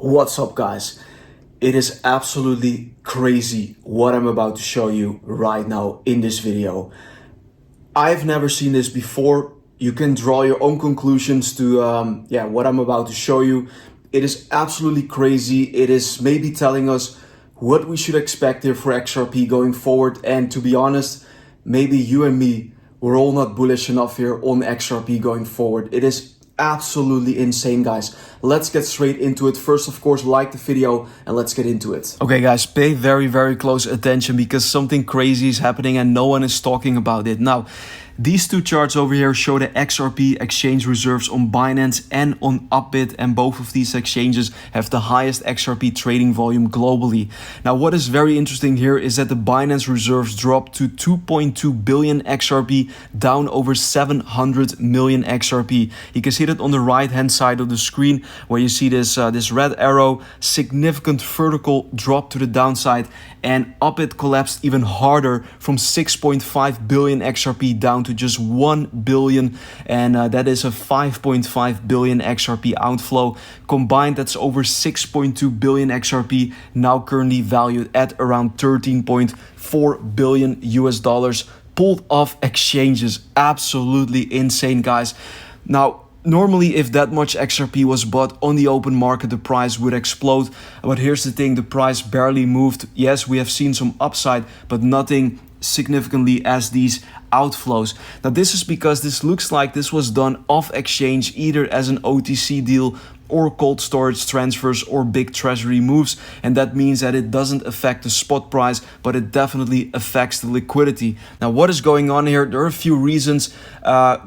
What's up, guys? It is absolutely crazy what I'm about to show you right now in this video. I've never seen this before. You can draw your own conclusions to what I'm about to show you. It is absolutely crazy. It is maybe telling us what we should expect here for XRP going forward. And to be honest, maybe you and me, we're all not bullish enough here on XRP going forward. It is absolutely insane, guys. Let's get straight into it. First, of course, like the video and let's get into it. Okay, guys, pay very close attention because something crazy is happening and no one is talking about it. Now, these two charts over here show the XRP exchange reserves on Binance and on Upbit, and both of these exchanges have the highest XRP trading volume globally. Now, what is very interesting here is that the Binance reserves dropped to 2.2 billion XRP, down over 700 million XRP. You can see that on the right hand side of the screen where you see this red arrow, significant vertical drop to the downside, and Upbit collapsed even harder from 6.5 billion XRP down to just 1 billion, and that is a 5.5 billion XRP outflow. Combined, that's over 6.2 billion XRP, now currently valued at around 13.4 billion US dollars, pulled off exchanges. Absolutely insane, guys. Now, normally, if that much XRP was bought on the open market, the price would explode. But here's the thing, the price barely moved. Yes, we have seen some upside, but nothing significantly as these outflows. Now, this is because this looks like this was done off exchange, either as an OTC deal or cold storage transfers or big treasury moves, and that means that it doesn't affect the spot price, but it definitely affects the liquidity. Now, what is going on here? There are a few reasons.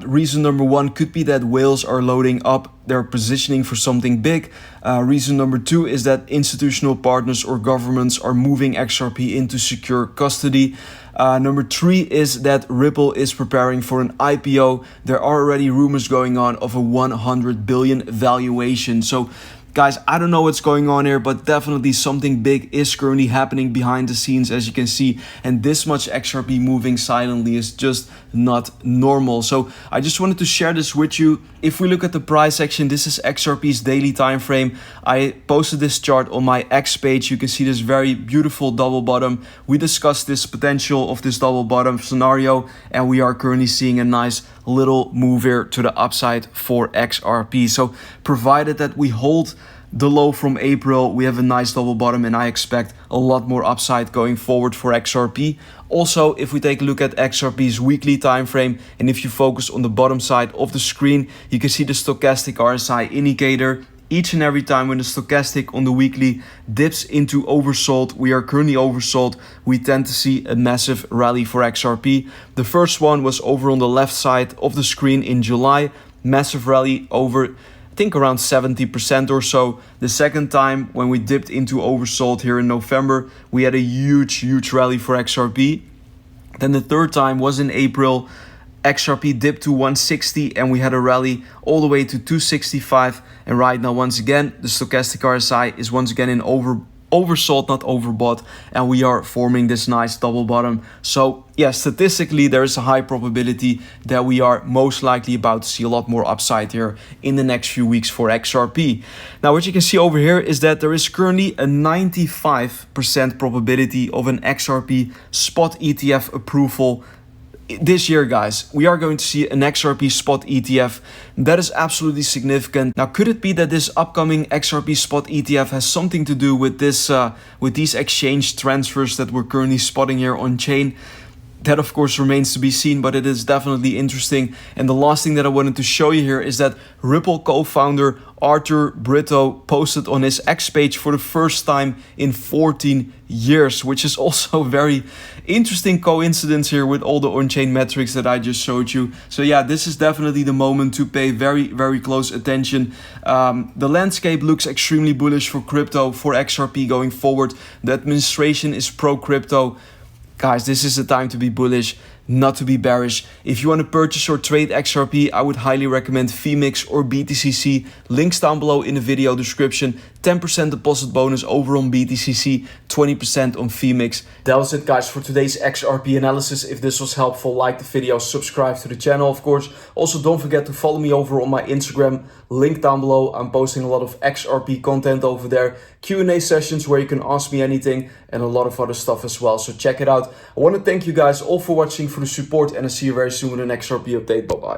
Reason number one could be that whales are loading up, they're positioning for something big. Reason number two is that institutional partners or governments are moving XRP into secure custody. Number three is that Ripple is preparing for an IPO. There are already rumors going on of a 100 billion valuation. So, guys, I don't know what's going on here, but definitely something big is currently happening behind the scenes, as you can see. And this much XRP moving silently is just not normal. So I just wanted to share this with you. If we look at the price action, this is XRP's daily time frame. I posted this chart on my X page. You can see this very beautiful double bottom. We discussed this potential of this double bottom scenario, and we are currently seeing a nice little move here to the upside for XRP. So provided that we hold the low from April, we have a nice double bottom, and I expect a lot more upside going forward for XRP. Also, if we take a look at XRP's weekly time frame, and if you focus on the bottom side of the screen, you can see the stochastic RSI indicator. Each and every time when the stochastic on the weekly dips into oversold, we are currently oversold, we tend to see a massive rally for XRP. The first one was over on the left side of the screen in July, massive rally over, I think, around 70% or so. The second time when we dipped into oversold here in November, we had a huge rally for XRP. Then the third time was in April. XRP dipped to 160 and we had a rally all the way to 265, and right now once again the stochastic RSI is once again in oversold, not overbought, and we are forming this nice double bottom. So yeah, statistically there is a high probability that we are most likely about to see a lot more upside here in the next few weeks for XRP. Now, what you can see over here is that there is currently a 95% probability of an XRP spot ETF approval this year, guys. We are going to see an XRP spot ETF. That is absolutely significant. Now, could it be that this upcoming XRP spot ETF has something to do with this, with these exchange transfers that we're currently spotting here on chain? That, of course, remains to be seen, but it is definitely interesting. And the last thing that I wanted to show you here is that Ripple co-founder Arthur Brito posted on his X page for the first time in 14 years, which is also a very interesting coincidence here with all the on-chain metrics that I just showed you. So yeah, this is definitely the moment to pay very close attention. The landscape looks extremely bullish for crypto, for XRP going forward. The administration is pro-crypto. Guys, this is the time to be bullish. not to be bearish. If you want to purchase or trade XRP, I would highly recommend Phemex or BTCC. Links down below in the video description. 10% deposit bonus over on BTCC, 20% on Phemex. That was it, guys, for today's XRP analysis. If this was helpful, like the video, subscribe to the channel, of course. Also, don't forget to follow me over on my Instagram, link down below. I'm posting a lot of XRP content over there, Q&A sessions where you can ask me anything, and a lot of other stuff as well. So check it out. I want to thank you guys all for watching, for the support, and I'll see you very soon in an XRP update. Bye-bye.